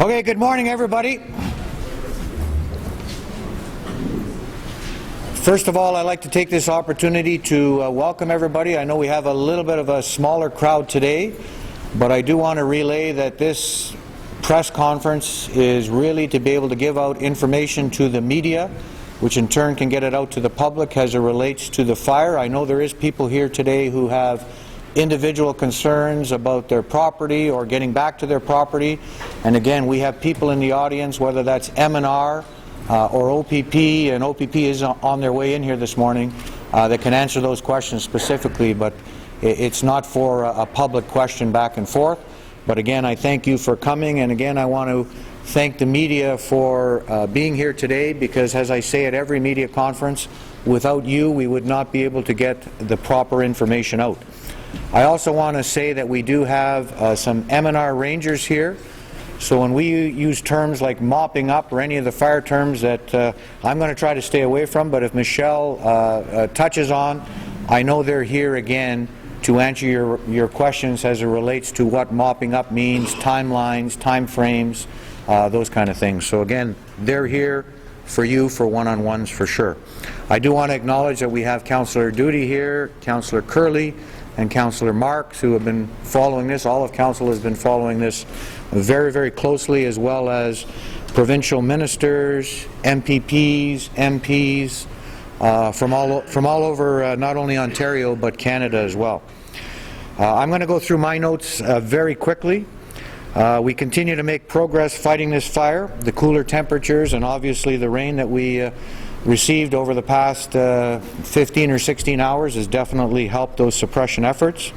Okay, good morning, everybody. First of all, I'd like to take this opportunity to welcome everybody. I know we have a little bit of a smaller crowd today, but I do want to relay that this press conference is really to be able to give out information to the media, which in turn can get it out to the public as it relates to the fire. I know there is people here today who have individual concerns about their property or getting back to their property. And again, we have people in the audience, whether that's M&R or OPP, and OPP is on their way in here this morning, that can answer those questions specifically, but it's not for a public question back and forth. But again, I thank you for coming, and again, I want to thank the media for being here today, because as I say at every media conference, without you, we would not be able to get the proper information out. I also want to say that we do have some M&R Rangers here. So when we use terms like mopping up or any of the fire terms that I'm going to try to stay away from, but if Michelle touches on, I know they're here again to answer your questions as it relates to what mopping up means, timelines, time frames, those kind of things. So again, they're here for you for one-on-ones for sure. I do want to acknowledge that we have Councillor Duty here, Councillor Curley, and Councillor Marks, who have been following this. All of Council has been following this very, very closely, as well as provincial ministers, MPPs, MPs, from all over not only Ontario but Canada as well. I'm going to go through my notes very quickly. We continue to make progress fighting this fire. The cooler temperatures and obviously the rain that we received over the past 15 or 16 hours has definitely helped those suppression efforts.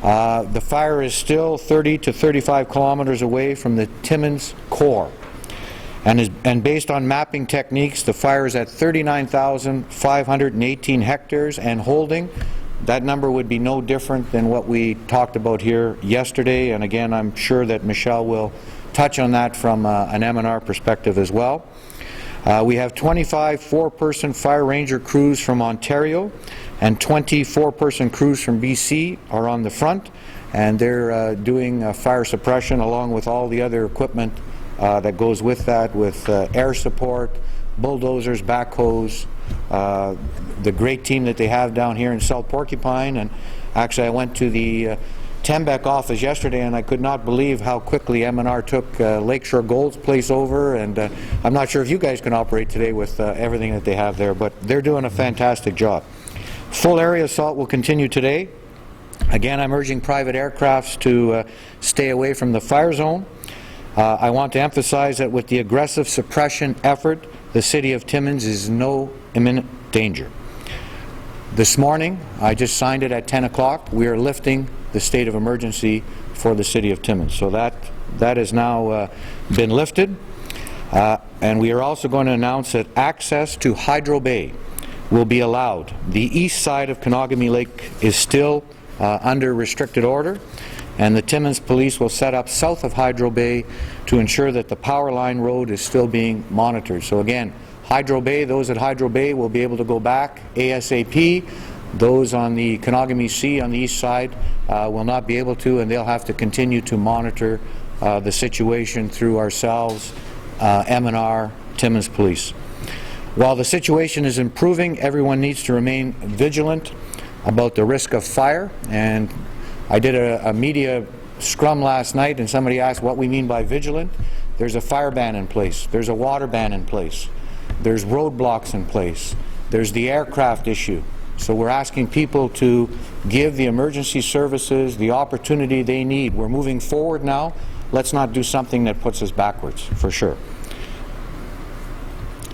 The fire is still 30 to 35 kilometers away from the Timmins core, and based on mapping techniques, the fire is at 39,518 hectares and holding. That number would be no different than what we talked about here yesterday, and again, I'm sure that Michelle will touch on that from an M&R perspective as well. We have 25 four-person fire ranger crews from Ontario and 20 four-person crews from BC are on the front, and they're doing fire suppression along with all the other equipment that goes with that, with air support, bulldozers, backhoes, the great team that they have down here in South Porcupine. And actually I went to the Tembec office yesterday, and I could not believe how quickly M&R took Lakeshore Gold's place over, and I'm not sure if you guys can operate today with everything that they have there, but they're doing a fantastic job. Full area assault will continue today. Again, I'm urging private aircrafts to stay away from the fire zone. I want to emphasize that with the aggressive suppression effort, the City of Timmins is no imminent danger. This morning, I just signed it at 10 o'clock. We are lifting the state of emergency for the City of Timmins. So that has now been lifted. And we are also going to announce that access to Hydro Bay will be allowed. The east side of Kenogami Lake is still under restricted order, and the Timmins Police will set up south of Hydro Bay to ensure that the power line road is still being monitored. So again, Hydro Bay, those at Hydro Bay will be able to go back ASAP. Those on the Kenogami Sea on the east side will not be able to, and they'll have to continue to monitor the situation through ourselves, M&R, Timmins Police. While the situation is improving, everyone needs to remain vigilant about the risk of fire. And I did a media scrum last night, and somebody asked what we mean by vigilant. There's a fire ban in place. There's a water ban in place. There's roadblocks in place. There's the aircraft issue. So we're asking people to give the emergency services the opportunity they need. We're moving forward now. Let's not do something that puts us backwards, for sure.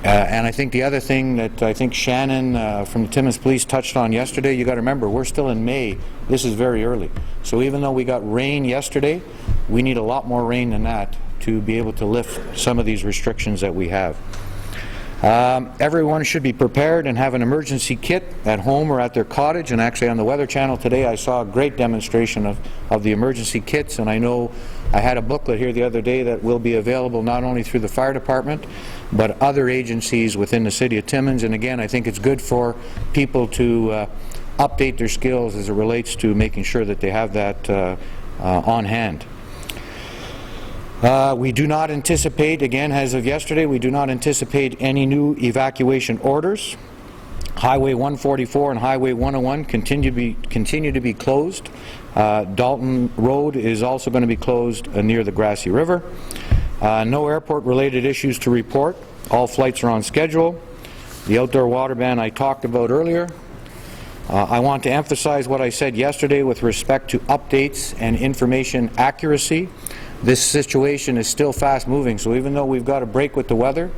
And I think the other thing that I think Shannon from the Timmins Police touched on yesterday, you got to remember, we're still in May. This is very early. So even though we got rain yesterday, we need a lot more rain than that to be able to lift some of these restrictions that we have. Everyone should be prepared and have an emergency kit at home or at their cottage. And actually on the Weather Channel today I saw a great demonstration of the emergency kits, and I know I had a booklet here the other day that will be available not only through the fire department but other agencies within the City of Timmins. And again, I think it's good for people to update their skills as it relates to making sure that they have that on hand. We do not anticipate, again, as of yesterday, we do not anticipate any new evacuation orders. Highway 144 and Highway 101 continue to be closed. Dalton Road is also going to be closed near the Grassy River. No airport-related issues to report. All flights are on schedule. The outdoor water ban I talked about earlier. I want to emphasize what I said yesterday with respect to updates and information accuracy. This situation is still fast-moving, so even though we've got a break with the weather,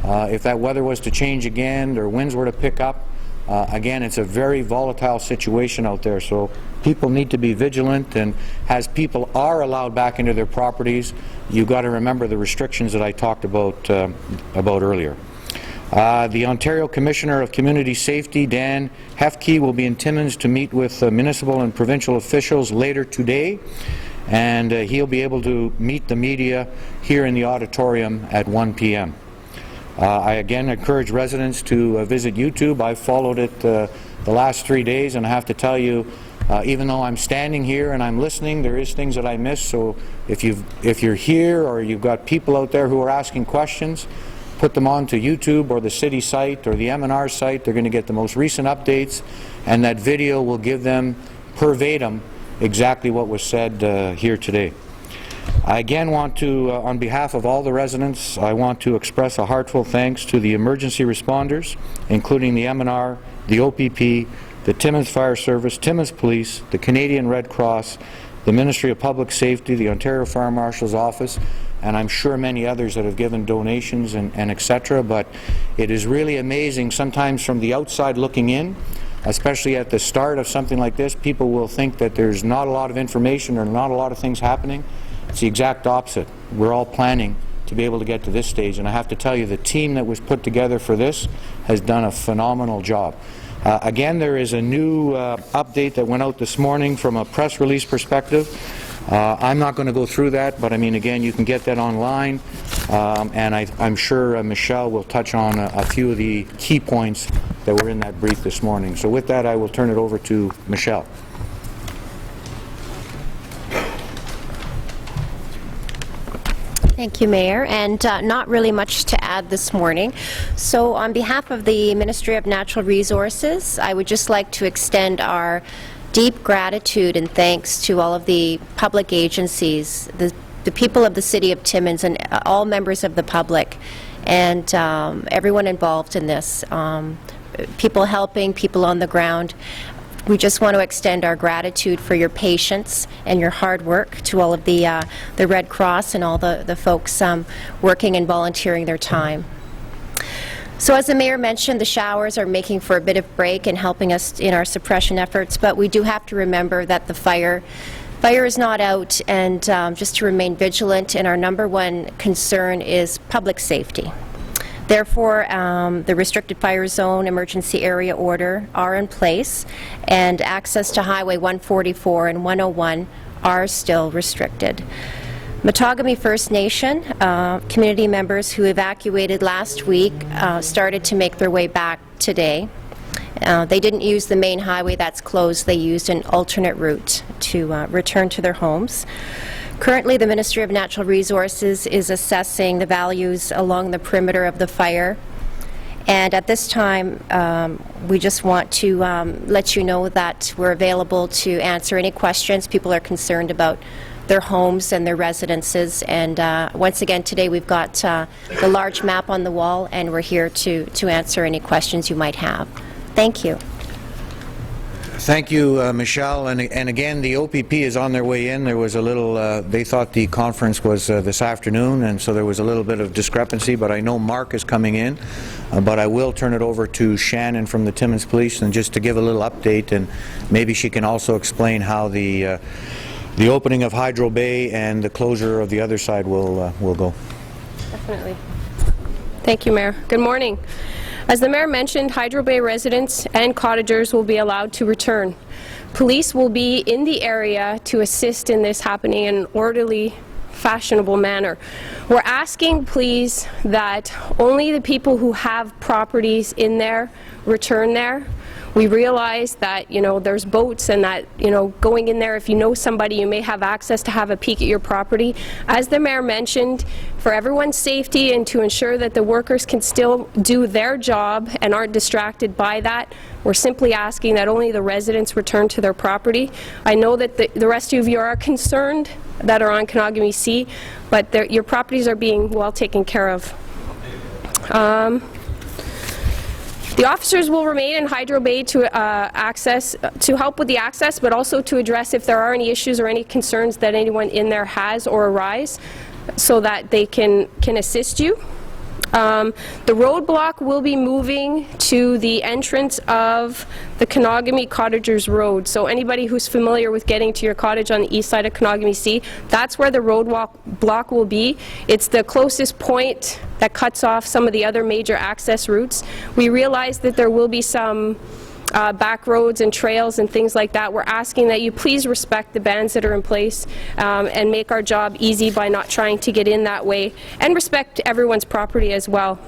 if that weather was to change again or winds were to pick up, again, it's a very volatile situation out there, so people need to be vigilant, and as people are allowed back into their properties, you've got to remember the restrictions that I talked about earlier. The Ontario Commissioner of Community Safety, Dan Hefke, will be in Timmins to meet with municipal and provincial officials later today, and he'll be able to meet the media here in the auditorium at 1 p.m. I again encourage residents to visit YouTube. I've followed it the last 3 days, and I have to tell you, even though I'm standing here and I'm listening, there is things that I miss. So if you're here or you've got people out there who are asking questions, put them onto YouTube or the city site or the M&R site. They're going to get the most recent updates, and that video will give them verbatim exactly what was said here today. I again want to, on behalf of all the residents, I want to express a heartfelt thanks to the emergency responders, including the M&R, the OPP, the Timmins Fire Service, Timmins Police, the Canadian Red Cross, the Ministry of Public Safety, the Ontario Fire Marshal's Office, and I'm sure many others that have given donations and etc. But it is really amazing sometimes from the outside looking in, especially at the start of something like this, people will think that there's not a lot of information or not a lot of things happening. It's the exact opposite. We're all planning to be able to get to this stage, and I have to tell you, the team that was put together for this has done a phenomenal job. Again, there is a new update that went out this morning from a press release perspective. I'm not going to go through that, but I mean, again, you can get that online, and I'm sure Michelle will touch on a few of the key points that were in that brief this morning. So with that, I will turn it over to Michelle. Thank you, Mayor, and not really much to add this morning. So on behalf of the Ministry of Natural Resources, I would just like to extend our deep gratitude and thanks to all of the public agencies, the people of the City of Timmins, and all members of the public, and everyone involved in this, people helping, people on the ground. We just want to extend our gratitude for your patience and your hard work to all of the Red Cross and all the folks working and volunteering their time. So as the Mayor mentioned, the showers are making for a bit of break and helping us in our suppression efforts, but we do have to remember that the fire is not out, and just to remain vigilant, and our number one concern is public safety. Therefore, the restricted fire zone emergency area order are in place, and access to Highway 144 and 101 are still restricted. Matagami First Nation community members who evacuated last week started to make their way back today. They didn't use the main highway that's closed. They used an alternate route to return to their homes. Currently, the Ministry of Natural Resources is assessing the values along the perimeter of the fire. And at this time, we just want to let you know that we're available to answer any questions. People are concerned about their homes and their residences. And once again, today we've got the large map on the wall, and we're here to answer any questions you might have. Thank you. Thank you, Michelle. And again, the OPP is on their way in. There was a little, they thought the conference was this afternoon, and so there was a little bit of discrepancy, but I know Mark is coming in. But I will turn it over to Shannon from the Timmins Police, and just to give a little update, and maybe she can also explain how the opening of Hydro Bay and the closure of the other side will go. Definitely. Thank you, Mayor. Good morning. As the Mayor mentioned, Hydro Bay residents and cottagers will be allowed to return. Police will be in the area to assist in this happening in an orderly, fashionable manner. We're asking, please, that only the people who have properties in there return there. We realize that, you know, there's boats and that, you know, going in there, if you know somebody, you may have access to have a peek at your property. As the Mayor mentioned, for everyone's safety and to ensure that the workers can still do their job and aren't distracted by that, we're simply asking that only the residents return to their property. I know that the rest of you are concerned that are on Kanagami Sea, but your properties are being well taken care of. The officers will remain in Hydro Bay to help with the access, but also to address if there are any issues or any concerns that anyone in there has or arise, so that they can assist you. The roadblock will be moving to the entrance of the Kanagami Cottagers Road. So anybody who's familiar with getting to your cottage on the east side of Kanagami Sea, that's where the roadblock will be. It's the closest point that cuts off some of the other major access routes. We realize that there will be some back roads and trails and things like that. We're asking that you please respect the bans that are in place and make our job easy by not trying to get in that way, and respect everyone's property as well.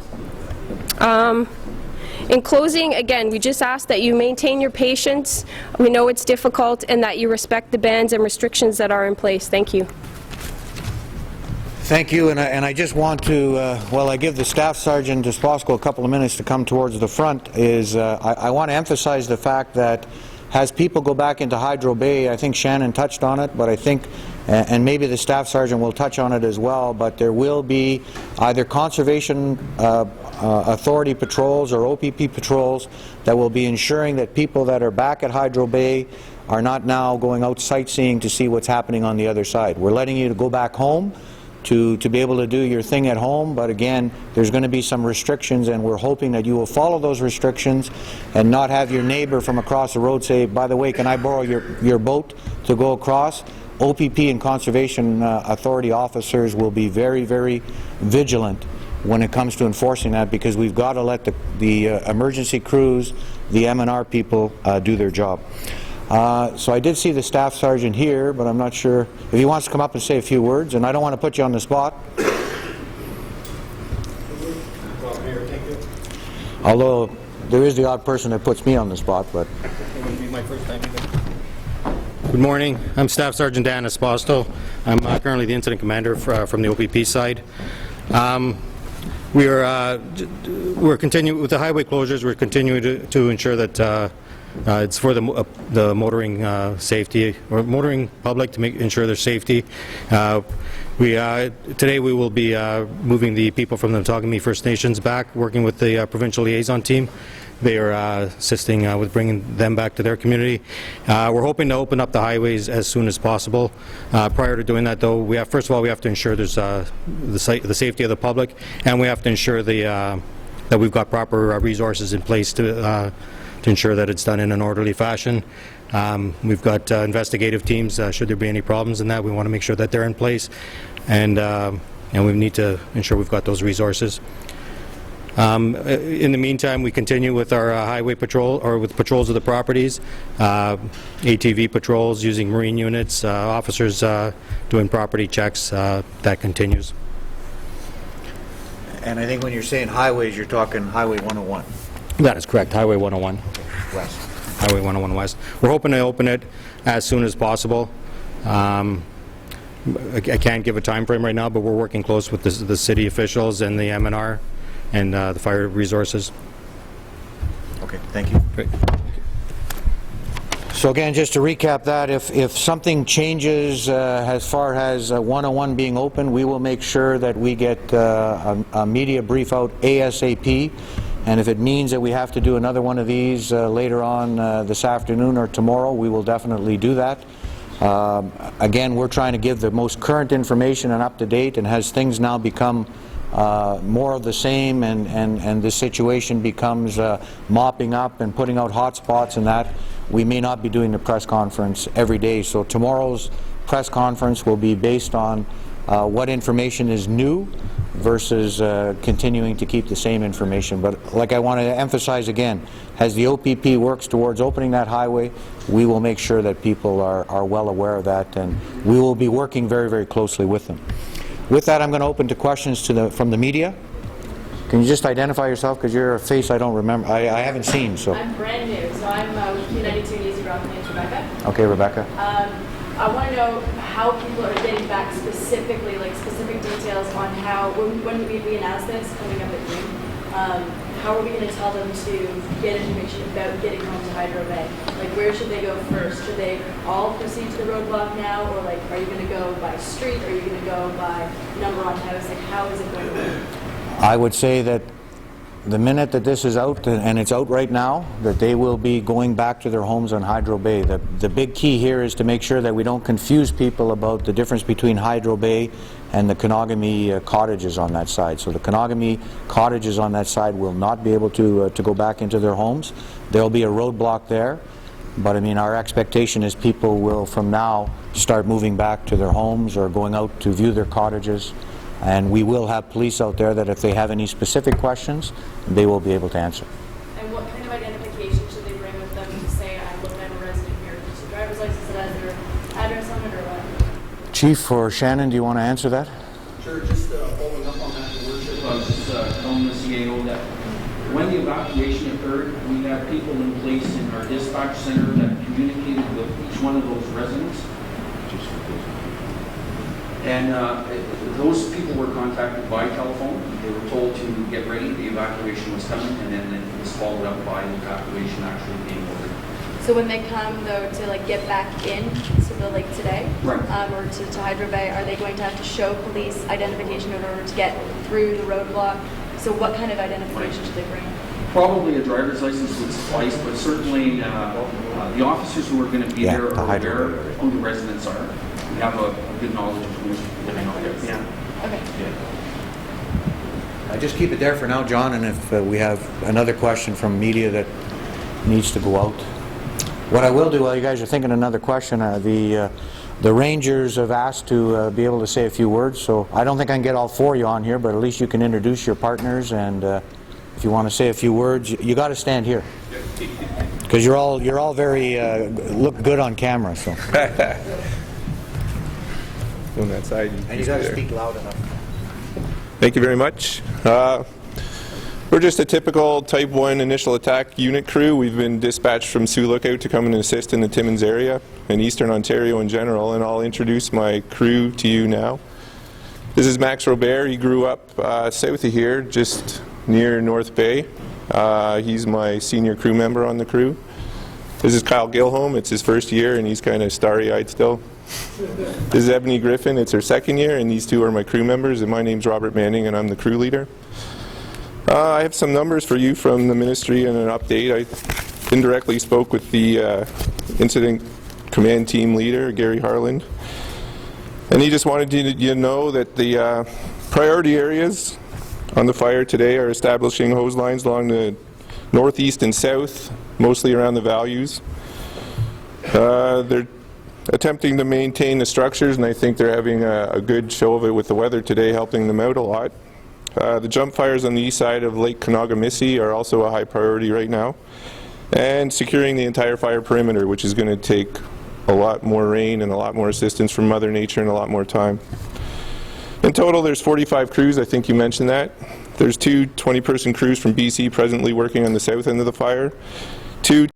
In closing, again, we just ask that you maintain your patience. We know it's difficult, and that you respect the bans and restrictions that are in place. Thank you. Thank you, and I just want to, while I give the Staff Sergeant Desposco a couple of minutes to come towards the front, I want to emphasize the fact that as people go back into Hydro Bay, I think Shannon touched on it, but I think, and maybe the Staff Sergeant will touch on it as well, but there will be either Conservation Authority patrols or OPP patrols that will be ensuring that people that are back at Hydro Bay are not now going out sightseeing to see what's happening on the other side. We're letting you to go back home to be able to do your thing at home, but again, there's going to be some restrictions, and we're hoping that you will follow those restrictions and not have your neighbor from across the road say, by the way, can I borrow your boat to go across? OPP and Conservation Authority officers will be very, very vigilant when it comes to enforcing that, because we've got to let the emergency crews, the M&R people do their job. So I did see the Staff Sergeant here, but I'm not sure if he wants to come up and say a few words, and I don't want to put you on the spot. Although there is the odd person that puts me on the spot, but... Good morning. I'm Staff Sergeant Dan Esposito. I'm currently the Incident Commander from the OPP side. We're continuing with the highway closures. We're continuing to ensure that it's for the motoring safety, or motoring public, to ensure their safety. Today we will be moving the people from the Outagamie First Nations back, working with the provincial liaison team. They are assisting with bringing them back to their community. We're hoping to open up the highways as soon as possible. Prior to doing that, though, first of all, we have to ensure there's the safety of the public, and we have to ensure that we've got proper resources in place to ensure that it's done in an orderly fashion. We've got investigative teams. Should there be any problems in that, we want to make sure that they're in place, and we need to ensure we've got those resources. In the meantime, we continue with our highway patrol, or with patrols of the properties, ATV patrols using marine units, officers doing property checks. That continues. And I think when you're saying highways, you're talking Highway 101. That is correct, Highway 101. West. Highway 101 West. We're hoping to open it as soon as possible. I can't give a time frame right now, but we're working close with the city officials and the M&R and the fire resources. Okay, thank you. Great. So again, just to recap that, if something changes as far as 101 being open, we will make sure that we get a media brief out ASAP. And if it means that we have to do another one of these later on this afternoon or tomorrow, we will definitely do that. Again, we're trying to give the most current information and up to date, and as things now become more of the same, and the situation becomes mopping up and putting out hot spots and that, we may not be doing the press conference every day. So tomorrow's press conference will be based on what information is new versus continuing to keep the same information. But like I want to emphasize again, as the OPP works towards opening that highway, we will make sure that people are well aware of that, and we will be working very, very closely with them. With that, I'm going to open to questions from the media. Can you just identify yourself, because you're a face I don't remember, I haven't seen, so. I'm brand new, so I'm with Q92 and Easy Rock. My name's Rebecca. Okay, Rebecca. I want to know how people are getting back specifically, like specific details on how, when we announce this coming up at noon, how are we going to tell them to get information about getting home to Hydro Bay? Like, where should they go first? Should they all proceed to the roadblock now, or like, are you going to go by street? Are you going to go by number on house? Like, how is it going to work? I would say that the minute that this is out, and it's out right now, that they will be going back to their homes on Hydro Bay. The big key here is to make sure that we don't confuse people about the difference between Hydro Bay and the Kenogami cottages on that side. So the Kenogami cottages on that side will not be able to go back into their homes. There'll be a roadblock there, but I mean, our expectation is people will from now start moving back to their homes or going out to view their cottages. And we will have police out there that if they have any specific questions, they will be able to answer. And what kind of identification should they bring with them to say, I'm a resident here? Just a driver's license that has their address on it, or what? Chief or Shannon, do you want to answer that? Sure, just following up on that, Your Worship, I was just telling the CAO that when the evacuation occurred, we had people in place in our dispatch center that communicated with each one of those residents. And those people were contacted by telephone. They were told to get ready, the evacuation was coming, and then it was followed up by the evacuation actually being ordered. So when they come, though, to like get back in, so the like today, Right. Or to Hydro Bay, are they going to have to show police identification in order to get through the roadblock? So what kind of identification should they bring? Probably a driver's license would suffice, but certainly the officers who are going to be there the are Hydro aware Bay area. of who the residents are. We have a good knowledge of who's living out there. Yeah. Okay. Just keep it there for now, John, and if we have another question from media that needs to go out. What I will do while you guys are thinking another question, the Rangers have asked to be able to say a few words, so I don't think I can get all four of you on here, but at least you can introduce your partners, and if you want to say a few words, you got to stand here. Because you're all very, look good on camera, so. On that side. And you got to speak loud enough. Thank you very much. We're just a typical Type 1 initial attack unit crew. We've been dispatched from Sioux Lookout to come and assist in the Timmins area and Eastern Ontario in general, and I'll introduce my crew to you now. This is Max Robert. He grew up south of here, just near North Bay. He's my senior crew member on the crew. This is Kyle Gilholm. It's his first year, and he's kind of starry-eyed still. This is Ebony Griffin. It's her second year, and these two are my crew members, and my name's Robert Manning, and I'm the crew leader. I have some numbers for you from the ministry and an update. I indirectly spoke with the incident command team leader, Gary Harland, and he just wanted you to know that the priority areas on the fire today are establishing hose lines along the northeast and south, mostly around the values. They're attempting to maintain the structures, and I think they're having a good show of it with the weather today, helping them out a lot. The jump fires on the east side of Lake Kenogami are also a high priority right now, and securing the entire fire perimeter, which is going to take a lot more rain and a lot more assistance from Mother Nature and a lot more time. In total, there's 45 crews. I think you mentioned that. There's two 20-person crews from BC presently working on the south end of the fire, two